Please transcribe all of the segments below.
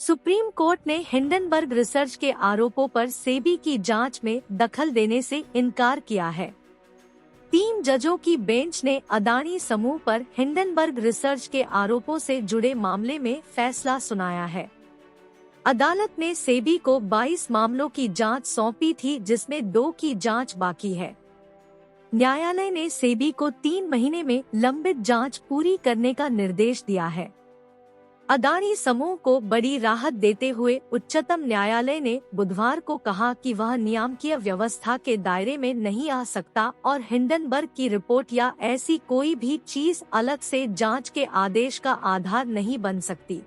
Supreme court ने Hindenburg research के आरोपों पर सेबी की जांच में दखल देने से इनकार किया है। 3 जजों की बेंच ने अदानी समूह पर हिंडनबर्ग रिसर्च के आरोपों से जुड़े मामले में फैसला सुनाया है। अदालत ने सेबी को 22 मामलों की जांच सौंपी थी, जिसमें 2 की जांच बाकी है। न्यायालय ने सेबी को 3 महीने में लंबित जांच पूरी करने का निर्देश दिया है। अदानी समूह को बड़ी राहत देते हुए उच्चतम न्यायालय ने बुधवार को कहा कि वह नियामकीय व्यवस्था के दायरे में नहीं आ सकता और हिंडनबर्ग की रिपोर्ट या ऐसी कोई भी चीज अलग से जांच के आदेश का आधार नहीं बन सकती।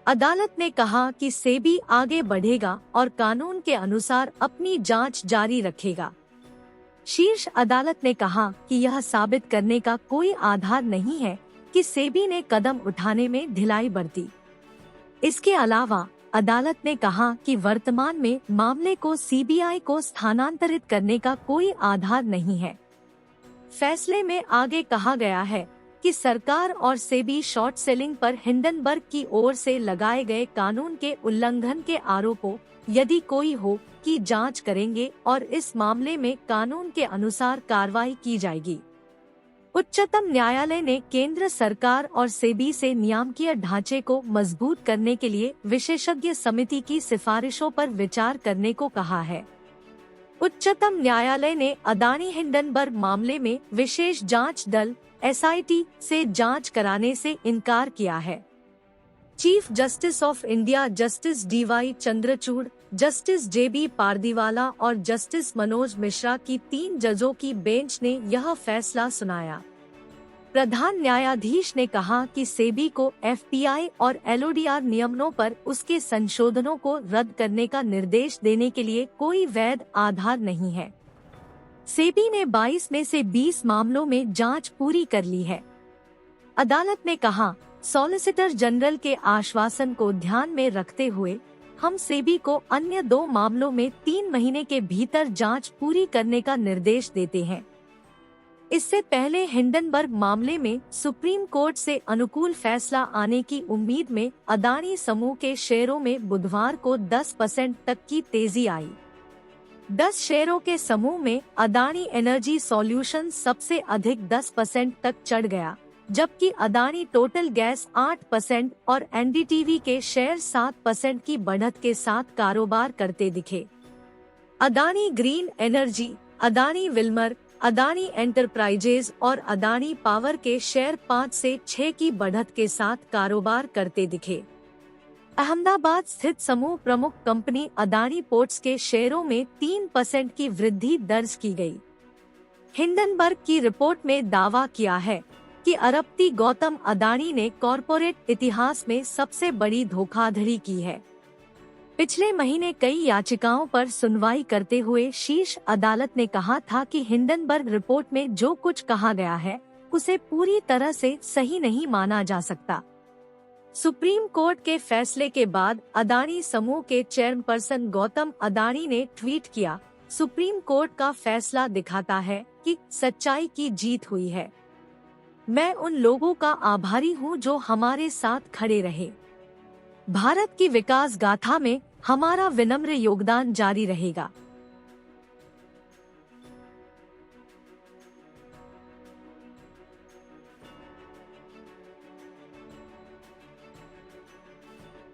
अदालत ने कहा कि सेबी आगे बढ़ेगा और कानून के अनुसार अपनी जांच जारी रखेगा। शीर्ष अदालत ने कहा कि यह साबित करने का कोई आधार नहीं है कि सेबी ने कदम उठाने में ढिलाई बरती। इसके अलावा अदालत ने कहा कि वर्तमान में मामले को सीबीआई को स्थानांतरित करने का कोई आधार नहीं है। फैसले में आगे कहा गया है कि सरकार और सेबी शॉर्ट सेलिंग पर हिंडनबर्ग की ओर से लगाए गए कानून के उल्लंघन के आरोपों, यदि कोई हो, की जांच करेंगे और इस मामले में कानून के अनुसार कार्रवाई की जाएगी। उच्चतम न्यायालय ने केंद्र सरकार और सेबी से नियामकीय ढांचे को मजबूत करने के लिए विशेषज्ञ समिति की सिफारिशों पर विचार करने को कहा है। उच्चतम न्यायालय ने अदानी हिंडनबर्ग मामले में विशेष जांच दल (एसआईटी) से जांच कराने से इनकार किया है। Chief justice of India justice D Y Chandrachud, justice J B Pardiwala और जस्टिस मनोज मिश्रा की 3 जजों की बेंच ने यह फैसला सुनाया। प्रधान न्यायाधीश ने कहा कि सेबी को एफपीआई और एलओडीआर नियमों पर उसके संशोधनों को रद्द करने का निर्देश देने के लिए कोई वैध आधार नहीं है। सेबी ने 22 में से 20 मामलों में जांच पूरी कर ली है। अदालत ने कहा, सॉलिसिटर जनरल के आश्वासन को ध्यान में रखते हुए हम सेबी को अन्य 2 मामलों में 3 महीने के भीतर जांच पूरी करने का निर्देश देते हैं। इससे पहले हिंडनबर्ग मामले में सुप्रीम कोर्ट से अनुकूल फैसला आने की उम्मीद में अदानी समूह के शेयरों में बुधवार को 10% तक की तेजी आई। 10 शेयरों के समूह में अदानी एनर्जी सॉल्यूशंस सबसे अधिक 10% तक चढ़ गया, जबकि अदानी टोटल गैस 8% और एनडीटीवी के शेयर 7% की बढ़त के साथ कारोबार करते दिखे। Adani green energy, Adani Wilmer, Adani enterprises और अदानी पावर के शेयर 5 से 6 की बढ़त के साथ कारोबार करते दिखे। अहमदाबाद स्थित समूह प्रमुख कंपनी अदानी पोर्ट्स के शेयरों में 3% की वृद्धि दर्ज की गई। हिंडनबर्ग की रिपोर्ट में दावा किया है कि अरबपति गौतम अदानी ने कॉरपोरेट इतिहास में सबसे बड़ी धोखाधड़ी की है। पिछले महीने कई याचिकाओं पर सुनवाई करते हुए शीर्ष अदालत ने कहा था कि हिंडनबर्ग रिपोर्ट में जो कुछ कहा गया है उसे पूरी तरह से सही नहीं माना जा सकता। सुप्रीम कोर्ट के फैसले के बाद अदानी समूह के चेयरपर्सन गौतम अदानी ने ट्वीट किया, सुप्रीम कोर्ट का फैसला दिखाता है कि सच्चाई की जीत हुई है। मैं उन लोगों का आभारी हूं जो हमारे साथ खड़े रहे। भारत की विकास गाथा में हमारा विनम्र योगदान जारी रहेगा।